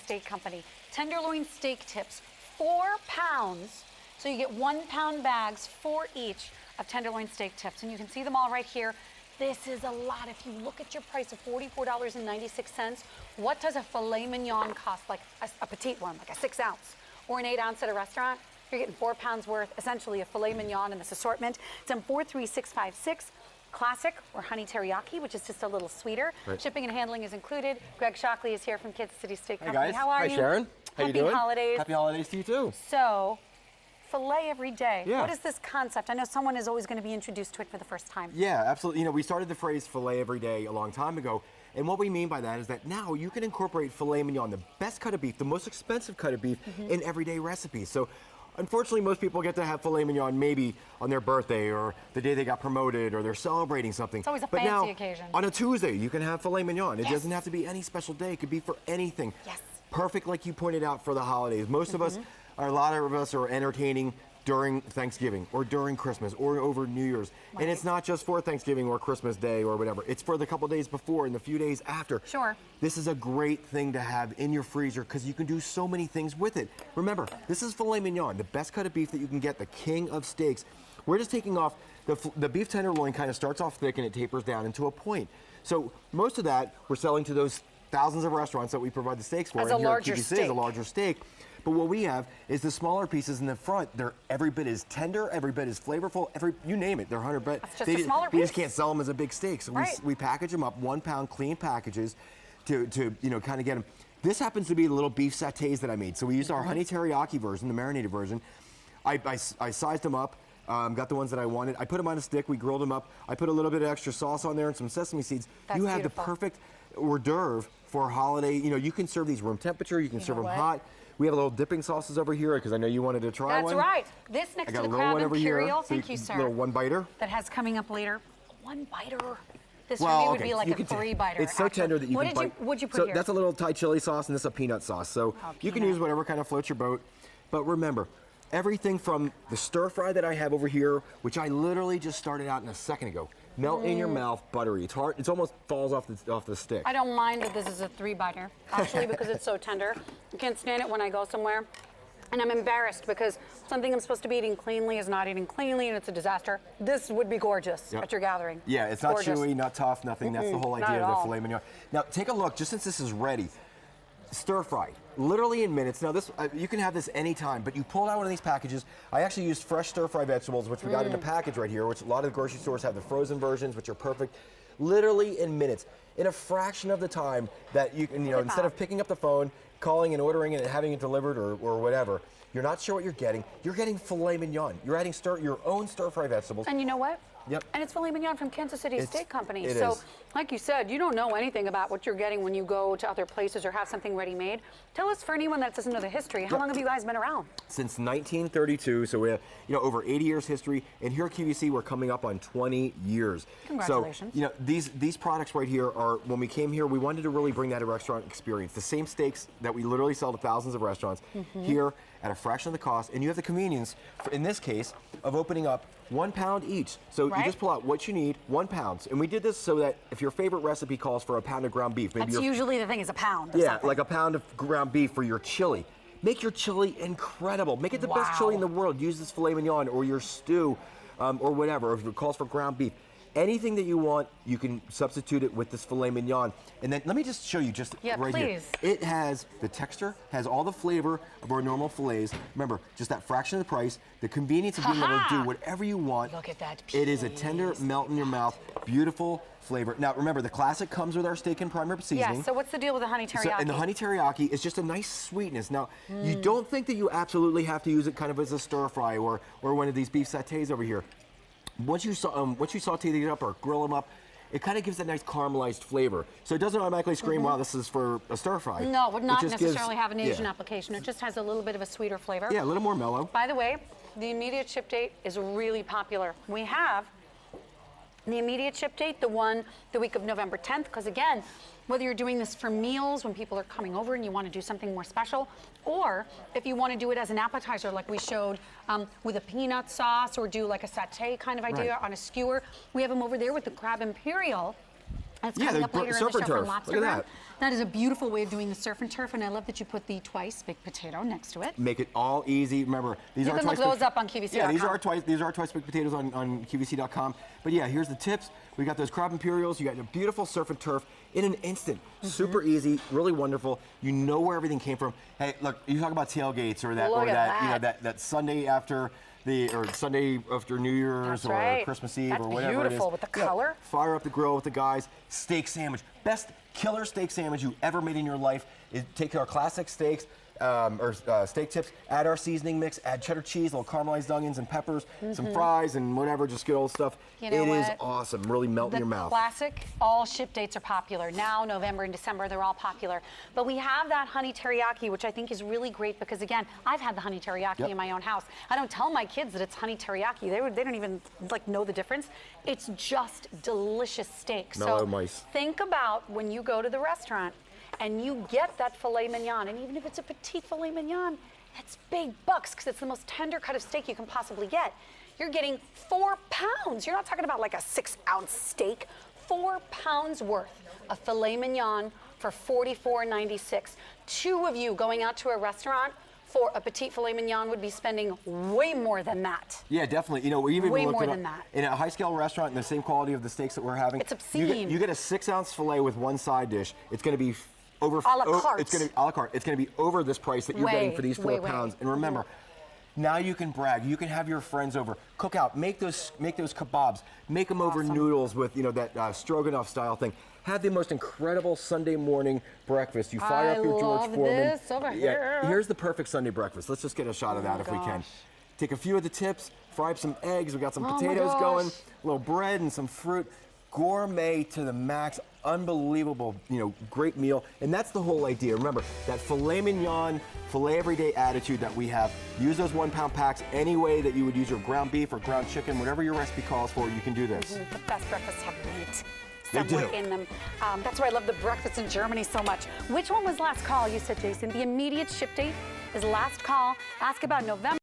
Steak Company. Tenderloin steak tips, 4 pounds. So you get 1 pound bags, 4 each of tenderloin steak tips. And you can see them all right here. This is a lot. If you look at your price of $44.96, what does a filet mignon cost? Like a petite one, like a 6 ounce or an 8 ounce at a restaurant? You're getting 4 pounds worth, essentially a filet mignon in this assortment. It's on 43656. Classic or honey teriyaki, which is just a little sweeter. Right. Shipping and handling is included. Greg Shockley is here from Kansas City Steak Company. Hey guys. How are you? Hi Sharon. How you doing? Happy holidays. Happy holidays to you too. So, filet every day. Yeah. What is this concept? I know someone is always going to be introduced to it for the first time. Yeah, absolutely. You know, we started the phrase filet every day a long time ago. And what we mean by that is that now you can incorporate filet mignon, the best cut of beef, the most expensive cut of beef in everyday recipes. So unfortunately, most people get to have filet mignon maybe on their birthday or the day they got promoted or they're celebrating something. It's always a but fancy now, occasion. On a Tuesday, you can have filet mignon. It Yes. doesn't have to be any special day. It could be for anything. Yes. Perfect, like you pointed out, for the holidays. Most of us, a lot of us are entertaining during Thanksgiving or during Christmas or over New Year's. Right. And it's not just for Thanksgiving or Christmas Day or whatever. It's for the couple days before and the few days after. Sure. This is a great thing to have in your freezer because you can do so many things with it. Remember, this is filet mignon, the best cut of beef that you can get, the king of steaks. We're just taking off, the beef tenderloin kind of starts off thick and it tapers down into a point. So most of that we're selling to those thousands of restaurants that we provide the steaks for. As a larger steak. As a larger steak. But what we have is the smaller pieces in the front. They're every bit as tender, every bit as flavorful, you name it. They're 100 bit. That's just a smaller We piece. just can't sell them as a big steak. So Right. we package them up, 1 pound clean packages to you know, kind of get them. This happens to be the little beef satays that I made. So we used our honey teriyaki version, the marinated version. I sized them up. Got the ones that I wanted. I put them on a stick. We grilled them up. I put a little bit of extra sauce on there and some sesame seeds. That's you have beautiful. the perfect hors d'oeuvre for a holiday. You know, you can serve these room temperature. You can serve them what? hot. We have a little dipping sauces over here because I know you wanted to try one. That's right. This I next got to a the little crab one over here. imperial. So Thank you, sir. Little one biter. That has coming up later. One biter. This Well, for me would okay, be like you a can 3 biter. It's so actually. tender that you what can did bite. What'd you put so here? that's a little Thai chili sauce and this is a peanut sauce. So you can peanut. use whatever kind of floats your boat. But remember, everything from the stir fry that I have over here, which I literally just started out in a second ago. Melt in your mouth, buttery. It's hard. It almost falls off the stick. I don't mind that this is a 3 biter, actually, because it's so tender. I can't stand it when I go somewhere. And I'm embarrassed because something I'm supposed to be eating cleanly is not eating cleanly, and it's a disaster. This would be gorgeous at your gathering. Yeah, it's not gorgeous. chewy, not tough, nothing. That's the whole not idea at of the all. filet mignon. Now, take a look, just since this is ready. Stir fry, literally in minutes. Now, this you can have this anytime, but you pull out one of these packages. I actually used fresh stir fry vegetables, which we got in a package right here, which a lot of the grocery stores have the frozen versions, which are perfect. Literally in minutes, in a fraction of the time that you can, instead of picking up the phone, calling and ordering it and having it delivered or whatever, you're not sure what you're getting filet mignon. You're adding your own stir fry vegetables. And you know what? Yep. And it's filet mignon from Kansas City Steak Company. It so, is. like you said, you don't know anything about what you're getting when you go to other places or have something ready-made. Tell us, for anyone that doesn't know the history, how long have you guys been around? Since 1932, so we have over 80 years history, and here at QVC we're coming up on 20 years. Congratulations. So these products right here are, when we came here, we wanted to really bring that restaurant experience. The same steaks that we literally sell to thousands of restaurants here at a fraction of the cost, and you have the convenience, in this case, of opening up 1 pound each. So you just pull out what you need, 1 pound. And we did this so that if your favorite recipe calls for a pound of ground beef, maybe That's usually the thing is a pound. Of yeah, something. like a pound of ground beef for your chili. Make your chili incredible. Make it the best chili in the world. Use this filet mignon or your stew or whatever, if it calls for ground beef. Anything that you want, you can substitute it with this filet mignon. And then let me just show you right here. It has the texture, has all the flavor of our normal fillets. Remember, just that fraction of the price, the convenience of being able to do whatever you want. Look at that piece. It is a tender melt in your mouth, beautiful flavor. Now remember, the classic comes with our steak and primer seasoning. Yeah, so what's the deal with the honey teriyaki? So, and the honey teriyaki is just a nice sweetness. Now, you don't think that you absolutely have to use it kind of as a stir fry or one of these beef satays over here. Once you saute these up or grill them up, it kind of gives a nice caramelized flavor. So it doesn't automatically scream, wow, this is for a stir fry. No, it would not necessarily gives, have an Asian application. It just has a little bit of a sweeter flavor. Yeah, a little more mellow. By the way, the immediate ship date is really popular. We have the immediate ship date, the week of November 10th, because again, whether you're doing this for meals when people are coming over and you want to do something more special, or if you want to do it as an appetizer like we showed with a peanut sauce or do like a satay kind of idea on a skewer, we have them over there with the crab imperial. That's coming up later in the show from Lobster Look at Grill. that. That is a beautiful way of doing the surf and turf, and I love that you put the twice baked potato next to it. Make it all easy. Remember, these You are can look twice those up on QVC.com. Yeah, these are twice baked potatoes on QVC.com. But yeah, here's the tips. We got those crab imperials. You got your beautiful surf and turf in an instant. Super easy, really wonderful. You know where everything came from. Hey, look, you talk about tailgates or that, that Sunday after Sunday after New Year's Christmas Eve or whatever it is. That's beautiful with the color. Fire up the grill with the guys. Steak sandwich, best killer steak sandwich you ever made in your life. Take our classic steaks. Steak tips, add our seasoning mix, add cheddar cheese, little caramelized onions and peppers, some fries and whatever, just good old stuff. You know it is awesome, really melt in your mouth. The classic, all ship dates are popular. Now, November and December, they're all popular. But we have that honey teriyaki, which I think is really great because, again, I've had the honey teriyaki in my own house. I don't tell my kids that it's honey teriyaki. They don't even know the difference. It's just delicious steak. Mellow so mice. Think about when you go to the restaurant and you get that filet mignon, and even if it's a petite filet mignon, that's big bucks because it's the most tender cut of steak you can possibly get. You're getting 4 pounds. You're not talking about like a 6-ounce steak. 4 pounds worth of filet mignon for $44.96. Two of you going out to a restaurant for a petite filet mignon would be spending way more than that. Yeah, definitely. You know, we even way looked more at than that. In a high-scale restaurant, in the same quality of the steaks that we're having. It's obscene. You get a 6-ounce filet with one side dish. It's going to be over. A la carte. It's going to be a la carte. It's going to be over this price that you're getting for these 4 pounds. And remember, now you can brag. You can have your friends over, cook out, make those kebabs, make them over noodles with that stroganoff style thing. Have the most incredible Sunday morning breakfast. You fire up your George Foreman. This over here. Here's the perfect Sunday breakfast. Let's just get a shot of that if we can. Take a few of the tips, fry up some eggs. We got some potatoes going, a little bread and some fruit. Gourmet to the max, unbelievable, great meal. And that's the whole idea. Remember, that filet mignon, filet everyday attitude that we have. Use those 1-pound packs any way that you would use your ground beef or ground chicken, whatever your recipe calls for, you can do this. The best breakfasts have meat They somewhere do. in them. That's why I love the breakfast in Germany so much. Which one was last call? You said, Jason. The immediate ship date is last call. Ask about November.